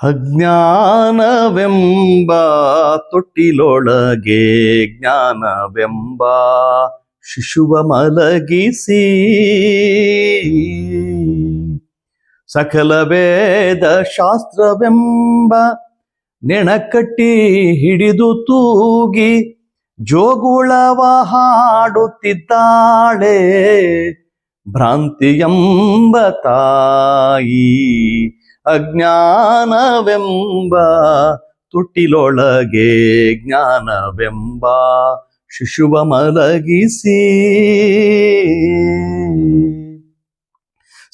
ಅಜ್ಞಾನವೆಂಬ ತೊಟ್ಟಿಲೊಳಗೆ ಜ್ಞಾನವೆಂಬ ಶಿಶುವ ಮಲಗಿಸಿ ಸಕಲ ವೇದ ಶಾಸ್ತ್ರವೆಂಬ ನೆಣಕಟ್ಟಿ ಹಿಡಿದು ತೂಗಿ ಜೋಗುಳವ ಹಾಡುತ್ತಿದ್ದಾಳೆ ಭ್ರಾಂತಿಯೆಂಬ ತಾಯಿ. ಅಜ್ಞಾನವೆಂಬ ತೊಟ್ಟಿಲೊಳಗೆ ಜ್ಞಾನವೆಂಬ ಶಿಶುವ ಮಲಗಿಸಿ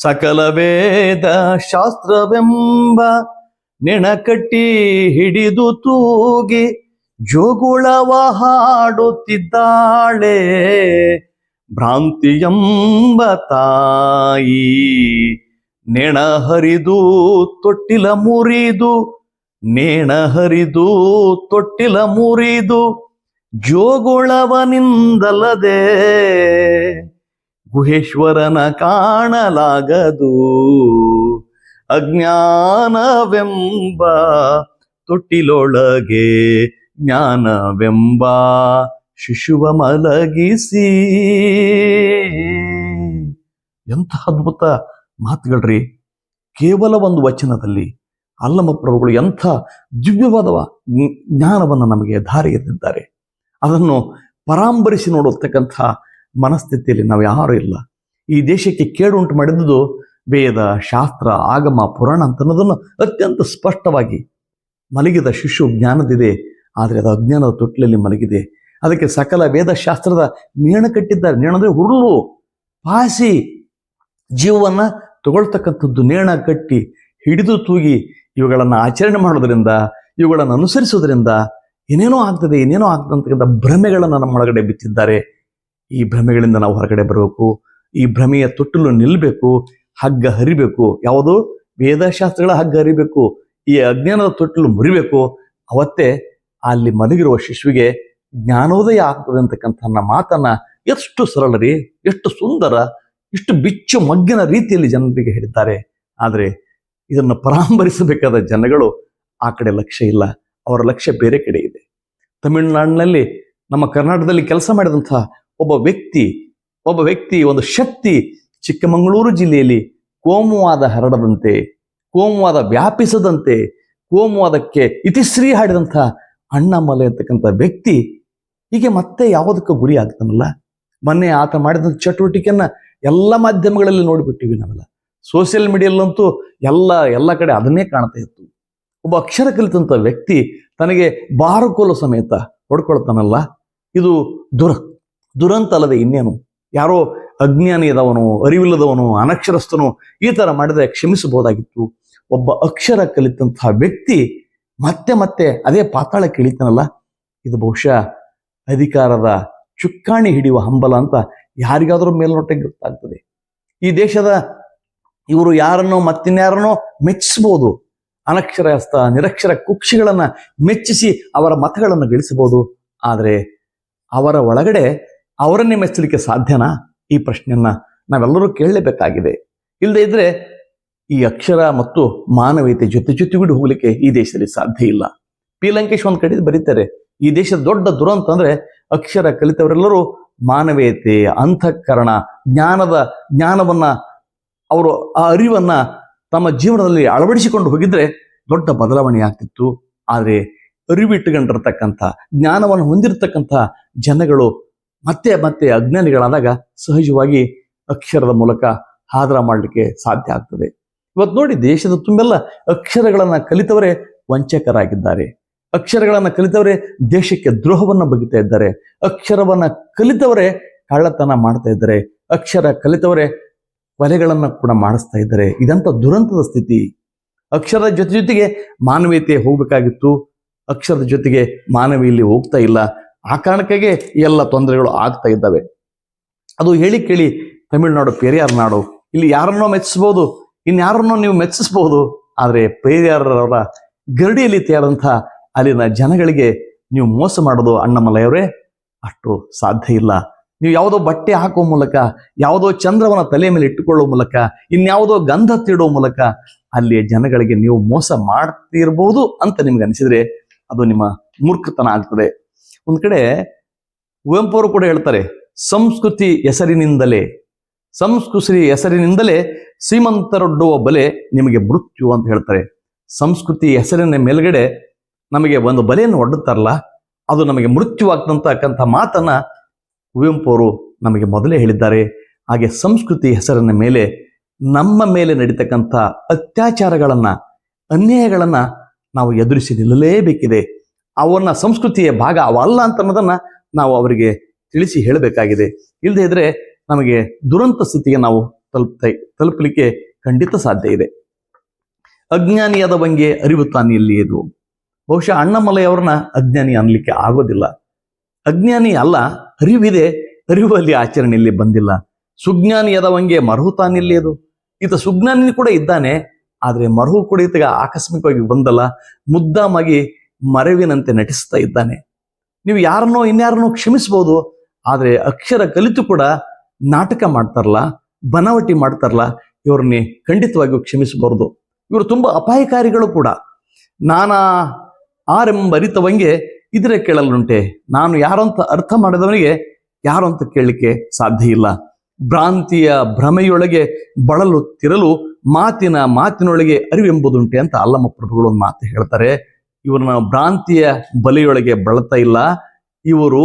ಸಕಲ ವೇದ ಶಾಸ್ತ್ರವೆಂಬ ನೆಣಕಟ್ಟಿ ಹಿಡಿದು ತೂಗಿ ಜೋಗುಳವ ಹಾಡುತ್ತಿದ್ದಾಳೆ ಭ್ರಾಂತಿಯೆಂಬ ತಾಯಿ. ನೇಣ ಹರಿದು ತೊಟ್ಟಿಲ ಮುರಿದು ನೇಣ ಹರಿದು ತೊಟ್ಟಿಲ ಮುರಿದು ಜೋಗುಳವನಿಂದಲ್ಲದೆ ಗುಹೇಶ್ವರನ ಕಾಣಲಾಗದು. ಅಜ್ಞಾನವೆಂಬ ತೊಟ್ಟಿಲೊಳಗೆ ಜ್ಞಾನವೆಂಬ ಶಿಶುವ ಮಲಗಿಸಿ. ಎಂಥ ಅದ್ಭುತ ಮಾತುಗಳ್ರಿ. ಕೇವಲ ಒಂದು ವಚನದಲ್ಲಿ ಅಲ್ಲಮ ಪ್ರಭುಗಳು ಎಂಥ ದಿವ್ಯವಾದ ಜ್ಞಾನವನ್ನು ನಮಗೆ ದಾರಿ ಎತ್ತಿದ್ದಾರೆ. ಅದನ್ನು ಪರಾಂಬರಿಸಿ ನೋಡತಕ್ಕಂಥ ಮನಸ್ಥಿತಿಯಲ್ಲಿ ನಾವು ಯಾರೂ ಇಲ್ಲ. ಈ ದೇಶಕ್ಕೆ ಕೇಡು ಉಂಟು ಮಾಡಿದ್ದು ವೇದ ಶಾಸ್ತ್ರ ಆಗಮ ಪುರಾಣ ಅಂತ ಅನ್ನೋದನ್ನು ಅತ್ಯಂತ ಸ್ಪಷ್ಟವಾಗಿ ಮಲಗಿದ ಶಿಶು ಜ್ಞಾನದಿದೆ, ಆದರೆ ಅದು ಅಜ್ಞಾನದ ತೊಟ್ಟಿಲಲ್ಲಿ ಮಲಗಿದೆ. ಅದಕ್ಕೆ ಸಕಲ ವೇದಶಾಸ್ತ್ರದ ನೇಣ ಕಟ್ಟಿದ್ದಾರೆ. ನೇಣ ಅಂದರೆ ಹುರುಳು ಪಾಸಿ ಜೀವವನ್ನು ತಗೊಳ್ತಕ್ಕಂಥದ್ದು. ನೇಣ ಕಟ್ಟಿ ಹಿಡಿದು ತೂಗಿ ಇವುಗಳನ್ನು ಆಚರಣೆ ಮಾಡೋದ್ರಿಂದ, ಇವುಗಳನ್ನು ಅನುಸರಿಸೋದ್ರಿಂದ ಏನೇನೋ ಆಗ್ತದೆ ಅಂತಕ್ಕಂಥ ಭ್ರಮೆಗಳನ್ನು ನಮ್ಮೊಳಗಡೆ ಬಿತ್ತಿದ್ದಾರೆ. ಈ ಭ್ರಮೆಗಳಿಂದ ನಾವು ಹೊರಗಡೆ ಬರಬೇಕು. ಈ ಭ್ರಮೆಯ ತೊಟ್ಟಿಲು ನಿಲ್ಲಬೇಕು. ಹಗ್ಗ ಹರಿಬೇಕು. ಯಾವುದು? ವೇದಶಾಸ್ತ್ರಗಳ ಹಗ್ಗ ಹರಿಬೇಕು. ಈ ಅಜ್ಞಾನದ ತೊಟ್ಟಿಲು ಮುರಿಬೇಕು. ಅವತ್ತೇ ಅಲ್ಲಿ ಮಲಗಿರುವ ಶಿಶುವಿಗೆ ಜ್ಞಾನೋದಯ ಆಗ್ತದೆ ಅಂತಕ್ಕಂಥ ಮಾತನ್ನ ಎಷ್ಟು ಸರಳರಿ, ಎಷ್ಟು ಸುಂದರ, ಇಷ್ಟು ಬಿಚ್ಚು ಮಗ್ಗಿನ ರೀತಿಯಲ್ಲಿ ಜನರಿಗೆ ಹೇಳಿದ್ದಾರೆ. ಆದರೆ ಇದನ್ನು ಪರಾಂಬರಿಸಬೇಕಾದ ಜನಗಳು ಆ ಕಡೆ ಲಕ್ಷ್ಯ ಇಲ್ಲ. ಅವರ ಲಕ್ಷ್ಯ ಬೇರೆ ಕಡೆ ಇದೆ. ತಮಿಳುನಾಡಿನಲ್ಲಿ, ನಮ್ಮ ಕರ್ನಾಟಕದಲ್ಲಿ ಕೆಲಸ ಮಾಡಿದಂಥ ಒಬ್ಬ ವ್ಯಕ್ತಿ, ಒಂದು ಶಕ್ತಿ ಚಿಕ್ಕಮಗಳೂರು ಜಿಲ್ಲೆಯಲ್ಲಿ ಕೋಮುವಾದ ಹರಡದಂತೆ, ಕೋಮುವಾದ ವ್ಯಾಪಿಸದಂತೆ, ಕೋಮುವಾದಕ್ಕೆ ಇತಿಶ್ರೀ ಹಾಡಿದಂಥ ಅಣ್ಣಾಮಲೈ ಅಂತಕ್ಕಂಥ ವ್ಯಕ್ತಿ ಹೀಗೆ ಮತ್ತೆ ಯಾವುದಕ್ಕೂ ಗುರಿ ಆಗ್ತಾನಲ್ಲ. ಮೊನ್ನೆ ಆತ ಮಾಡಿದಂಥ ಚಟುವಟಿಕೆಯನ್ನ ಎಲ್ಲ ಮಾಧ್ಯಮಗಳಲ್ಲಿ ನೋಡಿಬಿಟ್ಟಿವಿ ನಾವೆಲ್ಲ. ಸೋಷಿಯಲ್ ಮೀಡಿಯಲ್ಲಂತೂ ಎಲ್ಲ ಕಡೆ ಅದನ್ನೇ ಕಾಣ್ತಾ ಇತ್ತು. ಒಬ್ಬ ಅಕ್ಷರ ಕಲಿತಂಥ ವ್ಯಕ್ತಿ ತನಗೆ ಬಾರುಕೋಲು ಸಮೇತ ಹೊಡ್ಕೊಳ್ತಾನಲ್ಲ. ಇದು ದುರಂತ ಅಲ್ಲದೆ ಇನ್ನೇನು. ಯಾರೋ ಅಜ್ಞಾನಿ ಇದ್ದವನು, ಅರಿವಿಲ್ಲದವನು, ಅನಕ್ಷರಸ್ಥನು ಈ ಥರ ಮಾಡಿದ್ರೆ ಕ್ಷಮಿಸಬಹುದಾಗಿತ್ತು. ಒಬ್ಬ ಅಕ್ಷರ ಕಲಿತಂತಹ ವ್ಯಕ್ತಿ ಮತ್ತೆ ಅದೇ ಪಾತಾಳಕ್ಕೆ ಇಳಿತಾನಲ್ಲ. ಇದು ಬಹುಶಃ ಅಧಿಕಾರದ ಚುಕ್ಕಾಣಿ ಹಿಡಿಯುವ ಹಂಬಲ ಅಂತ ಯಾರಿಗಾದ್ರೂ ಮೇಲ್ನೋಟಕ್ಕೆ ಗೊತ್ತಾಗ್ತದೆ. ಈ ದೇಶದ ಇವರು ಯಾರನ್ನೋ ಮತ್ತಿನ್ಯಾರನ್ನೋ ಮೆಚ್ಚಿಸ್ಬೋದು. ಅನಕ್ಷರಸ್ಥ ನಿರಕ್ಷರ ಕುಕ್ಷಿಗಳನ್ನ ಮೆಚ್ಚಿಸಿ ಅವರ ಮತಗಳನ್ನು ಗಳಿಸಬಹುದು. ಆದರೆ ಅವರ ಒಳಗಡೆ ಅವರನ್ನೇ ಮೆಚ್ಚಲಿಕ್ಕೆ ಸಾಧ್ಯನಾ? ಈ ಪ್ರಶ್ನೆಯನ್ನ ನಾವೆಲ್ಲರೂ ಕೇಳಲೇಬೇಕಾಗಿದೆ. ಇಲ್ಲದೆ ಇದ್ರೆ ಈ ಅಕ್ಷರ ಮತ್ತು ಮಾನವೀಯತೆ ಜೊತೆಗೂಡಿ ಹೋಗ್ಲಿಕ್ಕೆ ಈ ದೇಶದಲ್ಲಿ ಸಾಧ್ಯ ಇಲ್ಲ. ಪಿ ಲಂಕೇಶ್ ಒಂದ್ ಕಡೆ ಬರೀತಾರೆ, ಈ ದೇಶದ ದೊಡ್ಡ ದುರಂತ ಅಂದ್ರೆ ಅಕ್ಷರ ಕಲಿತವರೆಲ್ಲರೂ ಮಾನವೀಯತೆ, ಅಂತಃಕರಣ, ಜ್ಞಾನವನ್ನ ಅವರು ಆ ಅರಿವನ್ನ ತಮ್ಮ ಜೀವನದಲ್ಲಿ ಅಳವಡಿಸಿಕೊಂಡು ಹೋಗಿದ್ರೆ ದೊಡ್ಡ ಬದಲಾವಣೆ ಆಗ್ತಿತ್ತು. ಆದರೆ ಅರಿವಿಟ್ಟುಕೊಂಡಿರ್ತಕ್ಕಂಥ, ಜ್ಞಾನವನ್ನು ಹೊಂದಿರತಕ್ಕಂಥ ಜನಗಳು ಮತ್ತೆ ಅಜ್ಞಾನಿಗಳಾದಾಗ ಸಹಜವಾಗಿ ಅಕ್ಷರದ ಮೂಲಕ ಆದರ ಮಾಡಲಿಕ್ಕೆ ಸಾಧ್ಯ ಆಗ್ತದೆ. ಇವತ್ತು ನೋಡಿ, ದೇಶದ ತುಂಬೆಲ್ಲ ಅಕ್ಷರಗಳನ್ನ ಕಲಿತವರೇ ವಂಚಕರಾಗಿದ್ದಾರೆ. ಅಕ್ಷರಗಳನ್ನ ಕಲಿತವರೇ ದೇಶಕ್ಕೆ ದ್ರೋಹವನ್ನ ಬಗೆತಾ ಇದ್ದಾರೆ. ಅಕ್ಷರವನ್ನ ಕಲಿತವರೇ ಕಳ್ಳತನ ಮಾಡ್ತಾ ಇದ್ದಾರೆ. ಅಕ್ಷರ ಕಲಿತವರೇ ಕೊಲೆಗಳನ್ನ ಕೂಡ ಮಾಡಿಸ್ತಾ ಇದ್ದಾರೆ. ಇದಂತ ದುರಂತದ ಸ್ಥಿತಿ. ಅಕ್ಷರದ ಜೊತೆಗೆ ಮಾನವೀಯತೆ ಹೋಗ್ಬೇಕಾಗಿತ್ತು. ಅಕ್ಷರದ ಜೊತೆಗೆ ಮಾನವೀಯಲ್ಲಿ ಹೋಗ್ತಾ ಇಲ್ಲ. ಆ ಕಾರಣಕ್ಕಾಗಿ ಎಲ್ಲ ತೊಂದರೆಗಳು ಆಗ್ತಾ ಇದ್ದಾವೆ. ಅದು ಹೇಳಿ ಕೇಳಿ ತಮಿಳುನಾಡು ಪೆರಿಯಾರ್ ನಾಡು. ಇಲ್ಲಿ ಯಾರನ್ನೋ ಮೆಚ್ಚಿಸ್ಬೋದು, ಇನ್ಯಾರನ್ನೋ ನೀವು ಮೆಚ್ಚಿಸ್ಬಹುದು. ಆದರೆ ಪೆರಿಯಾರವರ ಗರಡಿಯಲ್ಲಿ ತೇದಂಥ ಅಲ್ಲಿನ ಜನಗಳಿಗೆ ನೀವು ಮೋಸ ಮಾಡೋದು ಅಣ್ಣಾಮಲೈಯವರೇ ಅಷ್ಟು ಸಾಧ್ಯ ಇಲ್ಲ. ನೀವು ಯಾವುದೋ ಬಟ್ಟೆ ಹಾಕುವ ಮೂಲಕ, ಯಾವುದೋ ಚಂದ್ರವನ್ನ ತಲೆ ಮೇಲೆ ಇಟ್ಟುಕೊಳ್ಳುವ ಮೂಲಕ, ಇನ್ಯಾವುದೋ ಗಂಧ ತೀಡುವ ಮೂಲಕ ಅಲ್ಲಿಯ ಜನಗಳಿಗೆ ನೀವು ಮೋಸ ಮಾಡ್ತಿರ್ಬೋದು ಅಂತ ನಿಮ್ಗೆ ಅನಿಸಿದ್ರೆ ಅದು ನಿಮ್ಮ ಮೂರ್ಖತನ ಆಗ್ತದೆ. ಒಂದ್ ಕಡೆ ಕುವೆಂಪು ಅವರು ಕೂಡ ಹೇಳ್ತಾರೆ, ಸಂಸ್ಕೃತಿ ಹೆಸರಿನಿಂದಲೇ ಶ್ರೀಮಂತರೊಡ್ಡುವ ಬಲೆ ನಿಮಗೆ ಮೃತ್ಯು ಅಂತ ಹೇಳ್ತಾರೆ. ಸಂಸ್ಕೃತಿ ಹೆಸರಿನ ಮೇಲ್ಗಡೆ ನಮಗೆ ಒಂದು ಬಲೆಯನ್ನು ಒಡ್ಡುತ್ತಾರಲ್ಲ, ಅದು ನಮಗೆ ಮೃತ್ಯುವಾಗ್ತಕ್ಕಂಥ ಮಾತನ್ನ ಕುವೆಂಪು ಅವರು ನಮಗೆ ಮೊದಲೇ ಹೇಳಿದ್ದಾರೆ. ಹಾಗೆ ಸಂಸ್ಕೃತಿ ಹೆಸರಿನ ಮೇಲೆ ನಮ್ಮ ಮೇಲೆ ನಡೀತಕ್ಕಂಥ ಅತ್ಯಾಚಾರಗಳನ್ನ, ಅನ್ಯಾಯಗಳನ್ನ ನಾವು ಎದುರಿಸಿ ನಿಲ್ಲಲೇಬೇಕಿದೆ. ಅವನ್ನ ಸಂಸ್ಕೃತಿಯ ಭಾಗ ಅವಲ್ಲ ಅಂತ ಅನ್ನೋದನ್ನ ನಾವು ಅವರಿಗೆ ತಿಳಿಸಿ ಹೇಳಬೇಕಾಗಿದೆ. ಇಲ್ಲದೆ ಇದ್ರೆ ನಮಗೆ ದುರಂತ ಸ್ಥಿತಿಗೆ ನಾವು ತಲುಪಲಿಕ್ಕೆ ಖಂಡಿತ ಸಾಧ್ಯ ಇದೆ. ಅಜ್ಞಾನಿಯಾದವಂಗೆ ಅರಿವು ತಾನಿಯಲ್ಲಿ ಇದು. ಬಹುಶಃ ಅಣ್ಣಾಮಲೈಯವ್ರನ್ನ ಅಜ್ಞಾನಿ ಅನ್ಲಿಕ್ಕೆ ಆಗೋದಿಲ್ಲ. ಅಜ್ಞಾನಿ ಅಲ್ಲ, ಅರಿವಿದೆ, ಅರಿವಲ್ಲಿ ಆಚರಣೆಯಲ್ಲಿ ಬಂದಿಲ್ಲ. ಸುಜ್ಞಾನಿಯಾದವಂಗೆ ಮರಹು ತಾನಿಲ್ಲಿ ಅದು. ಈತ ಸುಜ್ಞಾನಿ ಕೂಡ ಇದ್ದಾನೆ, ಆದ್ರೆ ಮರಹು ಕೂಡ ಈತಗ ಆಕಸ್ಮಿಕವಾಗಿ ಬಂದಲ್ಲ, ಮುದ್ದಾಮಾಗಿ ಮರವಿನಂತೆ ನಟಿಸ್ತಾ ಇದ್ದಾನೆ. ನೀವು ಯಾರನ್ನೋ ಇನ್ಯಾರನ್ನೋ ಕ್ಷಮಿಸ್ಬೋದು, ಆದ್ರೆ ಅಕ್ಷರ ಕಲಿತು ಕೂಡ ನಾಟಕ ಮಾಡ್ತಾರಲ್ಲ, ಬನವಟಿ ಮಾಡ್ತಾರಲ್ಲ, ಇವ್ರನ್ನೇ ಖಂಡಿತವಾಗಿಯೂ ಕ್ಷಮಿಸಬಾರದು. ಇವರು ತುಂಬಾ ಅಪಾಯಕಾರಿಗಳು ಕೂಡ. ನಾನಾ ಆರೆಂಬರಿತವಂಗೆ ಇದ್ರೆ ಕೇಳಲುಂಟೆ, ನಾನು ಯಾರು ಅಂತ ಅರ್ಥ ಮಾಡಿದವನಿಗೆ ಯಾರು ಅಂತ ಕೇಳಲಿಕ್ಕೆ ಸಾಧ್ಯ ಇಲ್ಲ. ಭ್ರಾಂತಿಯ ಭ್ರಮೆಯೊಳಗೆ ಬಳಲುತ್ತಿರಲು ಮಾತಿನೊಳಗೆ ಅರಿವೆಂಬುದುಂಟೆ ಅಂತ ಅಲ್ಲಮ ಪ್ರಭುಗಳು ಒಂದು ಮಾತು ಹೇಳ್ತಾರೆ. ಇವ್ರನ್ನ ಭ್ರಾಂತಿಯ ಬಲೆಯೊಳಗೆ ಬಳಲ್ತಾ ಇಲ್ಲ, ಇವರು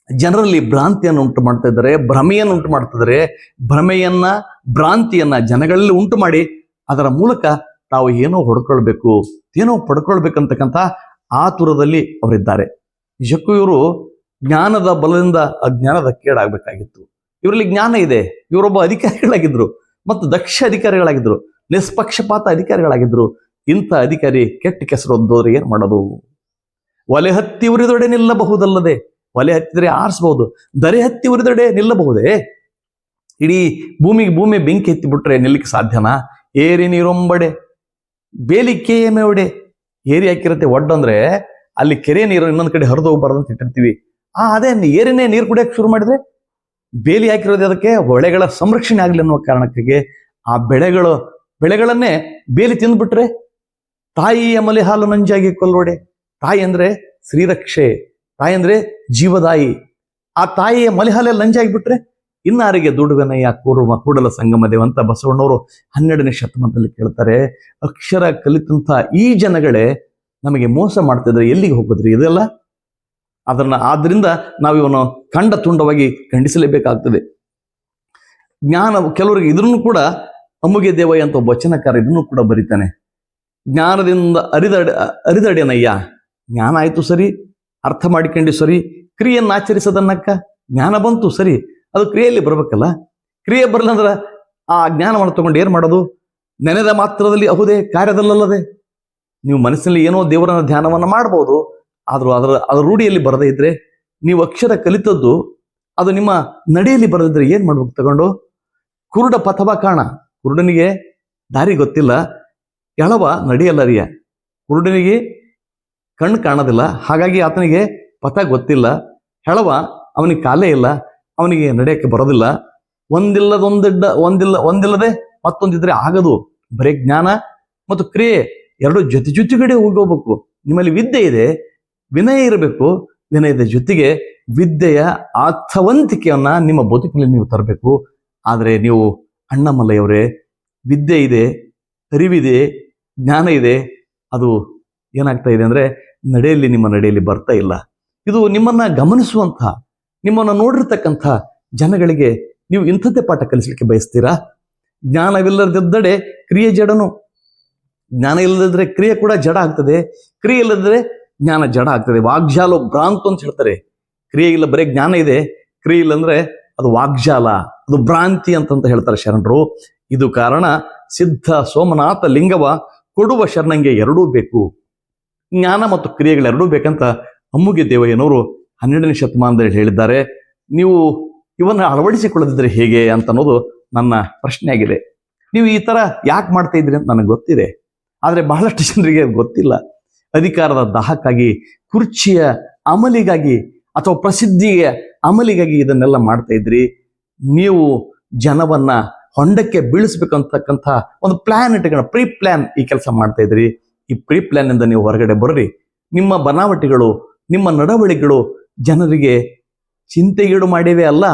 ಜನರಲ್ಲಿ ಭ್ರಾಂತಿಯನ್ನು ಉಂಟು ಮಾಡ್ತಾ ಇದ್ದಾರೆ, ಭ್ರಮೆಯನ್ನು ಉಂಟು ಮಾಡ್ತಿದ್ದಾರೆ. ಭ್ರಾಂತಿಯನ್ನ ಜನಗಳಲ್ಲಿ ಉಂಟು ಮಾಡಿ ಅದರ ಮೂಲಕ ತಾವು ಏನೋ ಹೊಡ್ಕೊಳ್ಬೇಕು, ಏನೋ ಪಡ್ಕೊಳ್ಬೇಕಂತಕ್ಕಂಥ ಆತುರದಲ್ಲಿ ಅವರಿದ್ದಾರೆ. ನಿಜಕ್ಕೂ ಇವರು ಜ್ಞಾನದ ಬಲದಿಂದ ಅಜ್ಞಾನದ ಕೇಡಾಗಬೇಕಾಗಿತ್ತು. ಇವರಲ್ಲಿ ಜ್ಞಾನ ಇದೆ, ಇವರೊಬ್ಬ ಅಧಿಕಾರಿಗಳಾಗಿದ್ರು ಮತ್ತು ದಕ್ಷ ಅಧಿಕಾರಿಗಳಾಗಿದ್ರು, ನಿಷ್ಪಕ್ಷಪಾತ ಅಧಿಕಾರಿಗಳಾಗಿದ್ರು. ಇಂಥ ಅಧಿಕಾರಿ ಕೆಟ್ಟ ಕೆಸರೊದ್ದೋದ್ರೆ ಏನ್ ಮಾಡೋದು? ಒಲೆ ಹತ್ತಿ ಉರಿದೊಡೆ ನಿಲ್ಲಬಹುದಲ್ಲದೆ, ಒಲೆ ಹತ್ತಿದ್ರೆ ಆರಿಸಬಹುದು, ದರೆ ಹತ್ತಿ ಉರಿದೊಡೆ ನಿಲ್ಲಬಹುದೇ? ಇಡೀ ಭೂಮಿ ಬೆಂಕಿ ಎತ್ತಿ ಬಿಟ್ರೆ ನಿಲ್ಲಕ್ಕೆ ಸಾಧ್ಯನಾ? ಏರಿ ನೀರೊಂಬಡೆ ಬೇಲಿ ಕೆಯಮೆವಡೆ. ಏರಿ ಹಾಕಿರತ್ತೆ ಒಡ್ಡಂದ್ರೆ ಅಲ್ಲಿ ಕೆರೆ ನೀರು ಇನ್ನೊಂದ್ ಕಡೆ ಹರಿದು ಹೋಗ್ಬಾರ್ದು ಅಂತ ಇಟ್ಟಿರ್ತೀವಿ. ಅದೇ ಏರಿನೇ ನೀರು ಕುಡಿಯಕ್ಕೆ ಶುರು ಮಾಡಿದ್ರೆ ಬೇಲಿ ಹಾಕಿರೋದು ಅದಕ್ಕೆ ಬೆಳೆಗಳ ಸಂರಕ್ಷಣೆ ಆಗ್ಲಿ ಅನ್ನುವ ಕಾರಣಕ್ಕಾಗಿ ಆ ಬೆಳೆಗಳನ್ನೇ ಬೇಲಿ ತಿಂದ್ಬಿಟ್ರೆ ತಾಯಿಯ ಮಲೆ ಹಾಲು ನಂಜಾಗಿ ಕೊಲ್ಲೋಡೆ. ತಾಯಿ ಅಂದ್ರೆ ಶ್ರೀರಕ್ಷೆ, ತಾಯಿ ಅಂದ್ರೆ ಜೀವದಾಯಿ. ಆ ತಾಯಿಯ ಮಲೆ ಹಾಲೆಲ್ಲ ನಂಜಾಗಿಬಿಟ್ರೆ ಇನ್ನಾರಿಗೆ ದುಡುಗನಯ್ಯ ಕೂಡಲ ಸಂಗಮ ದೇವ ಅಂತ ಬಸವಣ್ಣವರು 12ನೇ ಶತಮಾನದಲ್ಲಿ ಕೇಳ್ತಾರೆ. ಅಕ್ಷರ ಕಲಿತಂತ ಈ ಜನಗಳೇ ನಮಗೆ ಮೋಸ ಮಾಡ್ತಿದ್ರೆ ಎಲ್ಲಿಗೆ ಹೋಗೋದ್ರಿ ಇದೆಲ್ಲ? ಆದ್ರಿಂದ ನಾವು ಇವನು ಖಂಡ ತುಂಡವಾಗಿ ಖಂಡಿಸಲೇಬೇಕಾಗ್ತದೆ. ಜ್ಞಾನ ಕೆಲವರಿಗೆ ಇದನ್ನು ಕೂಡ ಅಮ್ಮುಗೆ ದೇವಯ್ಯ ಅಂತ ಒಬ್ಬ ವಚನಕಾರ ಇದನ್ನು ಕೂಡ ಬರೀತಾನೆ. ಜ್ಞಾನದಿಂದ ಅರಿದಡೆನಯ್ಯ. ಜ್ಞಾನ ಆಯ್ತು ಸರಿ, ಅರ್ಥ ಮಾಡಿಕೊಂಡು ಸರಿ, ಕ್ರಿಯೆಯನ್ನು ಆಚರಿಸದನ್ನಕ್ಕ ಜ್ಞಾನ ಬಂತು ಸರಿ, ಅದು ಕ್ರಿಯೆಯಲ್ಲಿ ಬರ್ಬೇಕಲ್ಲ. ಕ್ರಿಯೆ ಬರಲಂದ್ರ ಆ ಜ್ಞಾನವನ್ನು ತಗೊಂಡು ಏನ್ ಮಾಡೋದು? ನೆನೆದ ಮಾತ್ರದಲ್ಲಿ ಅಹುದೇ, ಕಾರ್ಯದಲ್ಲದೆ. ನೀವು ಮನಸ್ಸಿನಲ್ಲಿ ಏನೋ ದೇವರ ಧ್ಯಾನವನ್ನ ಮಾಡ್ಬೋದು, ಆದ್ರೂ ಅದರ ರೂಢಿಯಲ್ಲಿ ಬರದೇ ಇದ್ರೆ, ನೀವು ಅಕ್ಷರ ಕಲಿತದ್ದು ಅದು ನಿಮ್ಮ ನಡೆಯಲ್ಲಿ ಬರದಿದ್ರೆ ಏನ್ ಮಾಡ್ಬೇಕು ತಗೊಂಡು? ಕುರುಡ ಪಥವ ಕಾಣ. ಕುರುಡನಿಗೆ ದಾರಿ ಗೊತ್ತಿಲ್ಲ, ಎಳವ ನಡೆಯಲ್ಲರಿಯ. ಕುರುಡನಿಗೆ ಕಣ್ಣು ಕಾಣೋದಿಲ್ಲ, ಹಾಗಾಗಿ ಆತನಿಗೆ ಪಥ ಗೊತ್ತಿಲ್ಲ. ಹೆಳವ ಅವನಿಗೆ ಕಾಲೇ ಇಲ್ಲ, ಅವನಿಗೆ ನಡೆಯಕ್ಕೆ ಬರೋದಿಲ್ಲ. ಒಂದಿಲ್ಲದೆ ಮತ್ತೊಂದಿದ್ರೆ ಆಗದು. ಬರೀ ಜ್ಞಾನ ಮತ್ತು ಕ್ರಿಯೆ ಎರಡು ಜೊತೆಗಡೆ ಹೋಗ್ಬೇಕು. ನಿಮ್ಮಲ್ಲಿ ವಿದ್ಯೆ ಇದೆ, ವಿನಯ ಇರಬೇಕು. ವಿನಯದ ಜೊತೆಗೆ ವಿದ್ಯೆಯ ಅರ್ಥವಂತಿಕೆಯನ್ನ ನಿಮ್ಮ ಬದುಕಿನಲ್ಲಿ ನೀವು ತರಬೇಕು. ಆದರೆ ನೀವು ಅಣ್ಣಾಮಲೈಯವರೇ, ವಿದ್ಯೆ ಇದೆ, ಅರಿವಿದೆ, ಜ್ಞಾನ ಇದೆ, ಅದು ಏನಾಗ್ತಾ ಇದೆ ಅಂದ್ರೆ ನಿಮ್ಮ ನಡೆಯಲ್ಲಿ ಬರ್ತಾ ಇಲ್ಲ. ಇದು ನಿಮ್ಮನ್ನ ಗಮನಿಸುವಂಥ, ನಿಮ್ಮನ್ನ ನೋಡಿರ್ತಕ್ಕಂಥ ಜನಗಳಿಗೆ ನೀವು ಇಂಥದ್ದೇ ಪಾಠ ಕಲಿಸಲಿಕ್ಕೆ ಬಯಸ್ತೀರಾ? ಜ್ಞಾನವಿಲ್ಲದಿದ್ದರೆ ಕ್ರಿಯೆ ಜಡನು. ಜ್ಞಾನ ಇಲ್ಲದಿದ್ರೆ ಕ್ರಿಯೆ ಕೂಡ ಜಡ ಆಗ್ತದೆ, ಕ್ರಿಯೆ ಇಲ್ಲದಿದ್ರೆ ಜ್ಞಾನ ಜಡ ಆಗ್ತದೆ. ವಾಗ್ಜಾಲ ಭ್ರಾಂತು ಅಂತ ಹೇಳ್ತಾರೆ. ಕ್ರಿಯೆ ಇಲ್ಲ, ಬರೀ ಜ್ಞಾನ ಇದೆ, ಕ್ರಿಯೆ ಇಲ್ಲ ಅಂದ್ರೆ ಅದು ವಾಗ್ಜಾಲ, ಅದು ಭ್ರಾಂತಿ ಅಂತ ಹೇಳ್ತಾರೆ ಶರಣರು. ಇದು ಕಾರಣ ಸಿದ್ಧ ಸೋಮನಾಥ ಲಿಂಗವ ಕೊಡುವ ಶರಣಂಗೆ ಎರಡೂ ಬೇಕು. ಜ್ಞಾನ ಮತ್ತು ಕ್ರಿಯೆಗಳೆರಡೂ ಬೇಕಂತ ಅಮ್ಮುಗೆ ದೇವಯ್ಯನವರು 12ನೇ ಶತಮಾನದಲ್ಲಿ ಹೇಳಿದ್ದಾರೆ. ನೀವು ಇವನ್ನ ಅಳವಡಿಸಿಕೊಳ್ಳದಿದ್ರೆ ಹೇಗೆ ಅಂತ ಅನ್ನೋದು ನನ್ನ ಪ್ರಶ್ನೆ ಆಗಿದೆ. ನೀವು ಈ ತರ ಯಾಕೆ ಮಾಡ್ತಾ ಇದ್ರಿ ಅಂತ ನನಗೆ ಗೊತ್ತಿದೆ, ಆದ್ರೆ ಬಹಳಷ್ಟು ಜನರಿಗೆ ಗೊತ್ತಿಲ್ಲ. ಅಧಿಕಾರದ ದಾಹಕ್ಕಾಗಿ, ಕುರ್ಚಿಯ ಅಮಲಿಗಾಗಿ ಅಥವಾ ಪ್ರಸಿದ್ಧಿಯ ಅಮಲಿಗಾಗಿ ಇದನ್ನೆಲ್ಲ ಮಾಡ್ತಾ ಇದ್ರಿ. ನೀವು ಜನವನ್ನ ಹೊಂಡಕ್ಕೆ ಬೀಳಿಸ್ಬೇಕಂತಕ್ಕಂಥ ಒಂದು ಪ್ಲಾನ್ ಇಟ್ಕೊಂಡು ಪ್ರೀ ಪ್ಲಾನ್ ಈ ಕೆಲಸ ಮಾಡ್ತಾ ಇದ್ರಿ. ಈ ಪ್ರೀ ಪ್ಲಾನ್ ಇಂದ ನೀವು ಹೊರಗಡೆ ಬರ್ರಿ. ನಿಮ್ಮ ಬನಾವಟಿಗಳು, ನಿಮ್ಮ ನಡವಳಿಕೆಗಳು ಜನರಿಗೆ ಚಿಂತೆಗೀಡು ಮಾಡಿವೆ ಅಲ್ಲ,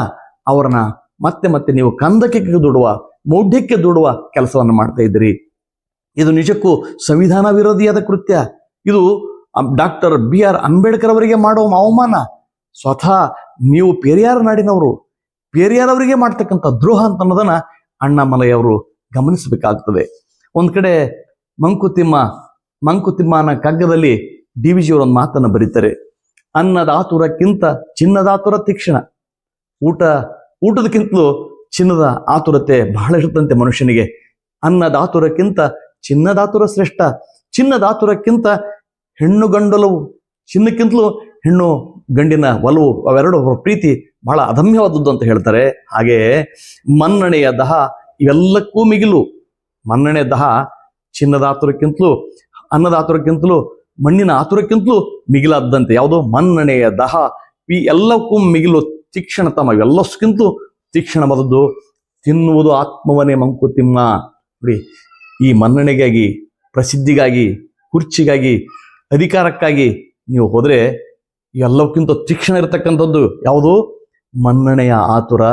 ಅವರನ್ನ ಮತ್ತೆ ಮತ್ತೆ ನೀವು ಕಂದಕ್ಕೆ ದೂಡುವ, ಮೌಢ್ಯಕ್ಕೆ ದೂಡುವ ಕೆಲಸವನ್ನು ಮಾಡ್ತಾ ಇದ್ದೀರಿ. ಇದು ನಿಜಕ್ಕೂ ಸಂವಿಧಾನ ವಿರೋಧಿಯಾದ ಕೃತ್ಯ. ಇದು ಡಾಕ್ಟರ್ BR ಅಂಬೇಡ್ಕರ್ ಅವರಿಗೆ ಮಾಡುವ ಅವಮಾನ. ಸ್ವತಃ ನೀವು ಪೆರಿಯಾರ್ ನಾಡಿನವರು, ಪೆರಿಯಾರ್ ಅವರಿಗೆ ಮಾಡ್ತಕ್ಕಂಥ ದ್ರೋಹ ಅಂತ ಅನ್ನೋದನ್ನ ಅಣ್ಣಾಮಲೈ ಅವರು ಗಮನಿಸಬೇಕಾಗ್ತದೆ. ಒಂದ್ ಕಡೆ ಮಂಕುತಿಮ್ಮನ ಕಗ್ಗದಲ್ಲಿ DVG ಅವರು ಒಂದು ಮಾತನ್ನು ಬರೀತಾರೆ. ಅನ್ನದಾತುರಕ್ಕಿಂತ ಚಿನ್ನದಾತುರ ತೀಕ್ಷ್ಣ. ಊಟದಕ್ಕಿಂತಲೂ ಚಿನ್ನದ ಆತುರತೆ ಬಹಳ ಇರುತ್ತಂತೆ ಮನುಷ್ಯನಿಗೆ. ಅನ್ನದಾತುರಕ್ಕಿಂತ ಚಿನ್ನದಾತುರ ಶ್ರೇಷ್ಠ. ಚಿನ್ನದಾತುರಕ್ಕಿಂತ ಹೆಣ್ಣು ಗಂಡಲವು, ಚಿನ್ನಕ್ಕಿಂತಲೂ ಹೆಣ್ಣು ಗಂಡಿನ ಒಲವು, ಅವೆರಡು ಪ್ರೀತಿ ಬಹಳ ಅದಮ್ಯವಾದದ್ದು ಅಂತ ಹೇಳ್ತಾರೆ. ಹಾಗೆ ಮನ್ನಣೆಯ ದಹ ಇವೆಲ್ಲಕ್ಕೂ ಮಿಗಿಲು. ಮನ್ನಣೆಯ ದಹ ಚಿನ್ನದ ಆತುರಕ್ಕಿಂತಲೂ, ಅನ್ನದ ಆತುರಕ್ಕಿಂತಲೂ, ಮಣ್ಣಿನ ಆತುರಕ್ಕಿಂತಲೂ ಮಿಗಿಲಾದಂತೆ. ಯಾವುದೋ ಮನ್ನಣೆಯ ದಹ ಈ ಎಲ್ಲಕ್ಕೂ ಮಿಗಿಲು ತೀಕ್ಷ್ಣತಮ, ಇವೆಲ್ಲಕ್ಕಿಂತಲೂ ತೀಕ್ಷ್ಣವಾದದ್ದು ತಿನ್ನುವುದು ಆತ್ಮವನೇ ಮಂಕುತಿಮ್ಮ. ನೋಡಿ, ಈ ಮನ್ನಣೆಗಾಗಿ, ಪ್ರಸಿದ್ಧಿಗಾಗಿ, ಕುರ್ಚಿಗಾಗಿ, ಅಧಿಕಾರಕ್ಕಾಗಿ ನೀವು ಹೋದರೆ ಎಲ್ಲಕ್ಕಿಂತ ತೀಕ್ಷ್ಣ ಇರತಕ್ಕಂಥದ್ದು ಯಾವುದು? ಮನ್ನಣೆಯ ಆತುರ.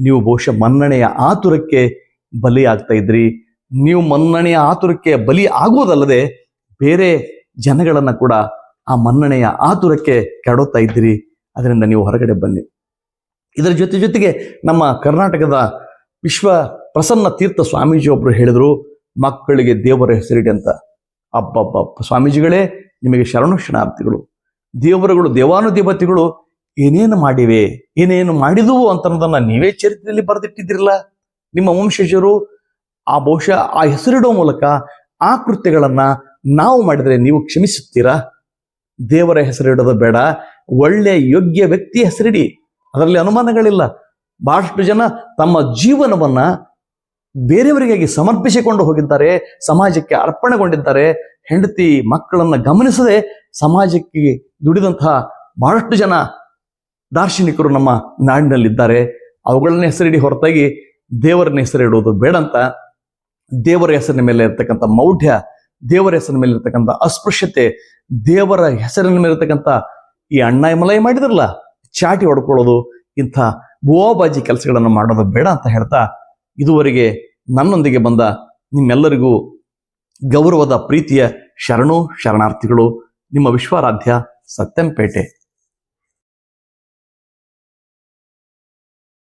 ನೀವು ಬಹುಶಃ ಮನ್ನಣೆಯ ಆತುರಕ್ಕೆ ಬಲಿ ಆಗ್ತಾ ಇದ್ರಿ. ನೀವು ಮನ್ನಣೆಯ ಆತುರಕ್ಕೆ ಬಲಿ ಆಗುವುದಲ್ಲದೆ ಬೇರೆ ಜನಗಳನ್ನ ಕೂಡ ಆ ಮನ್ನಣೆಯ ಆತುರಕ್ಕೆ ಕೆಡುತ್ತಾ ಇದ್ದೀರಿ. ಅದರಿಂದ ನೀವು ಹೊರಗಡೆ ಬನ್ನಿ. ಇದರ ಜೊತೆಗೆ ನಮ್ಮ ಕರ್ನಾಟಕದ ವಿಶ್ವ ಪ್ರಸನ್ನ ತೀರ್ಥ ಸ್ವಾಮೀಜಿ ಒಬ್ರು ಹೇಳಿದ್ರು, ಮಕ್ಕಳಿಗೆ ದೇವರ ಹೆಸರಿಡಿ ಅಂತ. ಅಬ್ಬಬ್ಬ, ಸ್ವಾಮೀಜಿಗಳೇ ನಿಮಗೆ ಶರಣು ಶರಣಾರ್ಥಿಗಳು. ದೇವರುಗಳು, ದೇವಾನುದೇವತೆಗಳು ಏನೇನು ಮಾಡಿವೆ, ಏನೇನು ಮಾಡಿದುವು ಅಂತ ಅನ್ನೋದನ್ನ ನೀವೇ ಚರಿತ್ರೆಯಲ್ಲಿ ಬರೆದಿಟ್ಟಿದ್ದಿರಲ್ಲ. ನಿಮ್ಮ ವಂಶಜರು ಬಹುಶಃ ಆ ಹೆಸರಿಡೋ ಮೂಲಕ ಆ ಕೃತ್ಯಗಳನ್ನ ನಾವು ಮಾಡಿದರೆ ನೀವು ಕ್ಷಮಿಸುತ್ತೀರಾ? ದೇವರ ಹೆಸರಿಡೋದು ಬೇಡ, ಒಳ್ಳೆಯ ಯೋಗ್ಯ ವ್ಯಕ್ತಿಯ ಹೆಸರಿಡಿ, ಅದರಲ್ಲಿ ಅನುಮಾನಗಳಿಲ್ಲ. ಬಹಳಷ್ಟು ಜನ ತಮ್ಮ ಜೀವನವನ್ನ ಬೇರೆಯವರಿಗಾಗಿ ಸಮರ್ಪಿಸಿಕೊಂಡು ಹೋಗಿದ್ದಾರೆ, ಸಮಾಜಕ್ಕೆ ಅರ್ಪಣೆಗೊಂಡಿದ್ದಾರೆ. ಹೆಂಡತಿ ಮಕ್ಕಳನ್ನ ಗಮನಿಸದೆ ಸಮಾಜಕ್ಕೆ ದುಡಿದಂತಹ ಬಹಳಷ್ಟು ಜನ ದಾರ್ಶನಿಕರು ನಮ್ಮ ನಾಡಿನಲ್ಲಿದ್ದಾರೆ. ಅವುಗಳನ್ನ ಹೆಸರಿಡಿ ಹೊರತಾಗಿ ದೇವರನ್ನ ಹೆಸರಿಡುವುದು ಬೇಡ ಅಂತ ದೇವರ ಹೆಸರಿನ ಮೇಲೆ ಇರ್ತಕ್ಕಂಥ ಮೌಢ್ಯ, ದೇವರ ಹೆಸರಿನ ಮೇಲೆ ಇರ್ತಕ್ಕಂಥ ಅಸ್ಪೃಶ್ಯತೆ, ದೇವರ ಹೆಸರಿನ ಮೇಲೆ ಇರ್ತಕ್ಕಂಥ ಈ ಅಣ್ಣಾಮಲೈ ಮಾಡಿದ್ರಲ್ಲ ಚಾಟಿ ಹೊಡ್ಕೊಳ್ಳೋದು, ಇಂಥ ಗೋವಾಬಾಜಿ ಕೆಲಸಗಳನ್ನು ಮಾಡೋದು ಬೇಡ ಅಂತ ಹೇಳ್ತಾ, ಇದುವರೆಗೆ ನನ್ನೊಂದಿಗೆ ಬಂದ ನಿಮ್ಮೆಲ್ಲರಿಗೂ ಗೌರವದ ಪ್ರೀತಿಯ ಶರಣಾರ್ಥಿಗಳು. ನಿಮ್ಮ ವಿಶ್ವಾರಾಧ್ಯ ಸತ್ಯಂಪೇಟೆ.